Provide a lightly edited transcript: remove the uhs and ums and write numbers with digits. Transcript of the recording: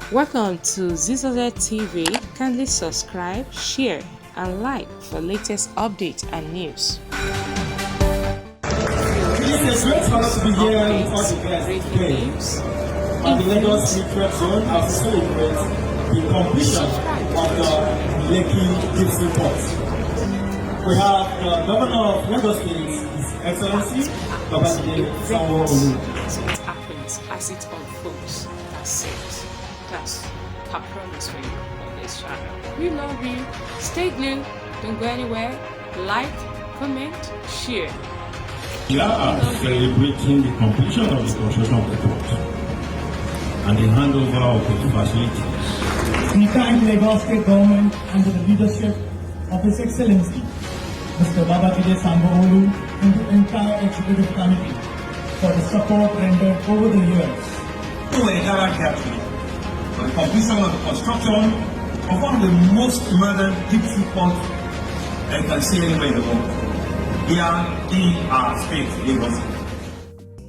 Welcome to Zisodel TV. Kindly subscribe, share, and like for latest updates and news. It's a great honor to be here with all the guests today. At the Lagos Secret Zone, as we celebrate the completion of the Lekki Deep Sea Port. We have the Governor of Lagos State, His Excellency, Dr. Zisodel. So it happens as it unfolds. That's it. That's our promise for you on this channel. We love you. Stay glued. Don't go anywhere. Like, comment, share. We are celebrating the completion of the construction of the port and the handover of the facilities. We thank Lagos State Government under the leadership of His Excellency, Mr. Babajide Sanwo-Olu, and the entire Executive Committee for the support rendered over the years. We were gathered here today for the completion of the construction of one of the most modern deep sea ports that you can see anywhere in the world. Here in our state, Lagos.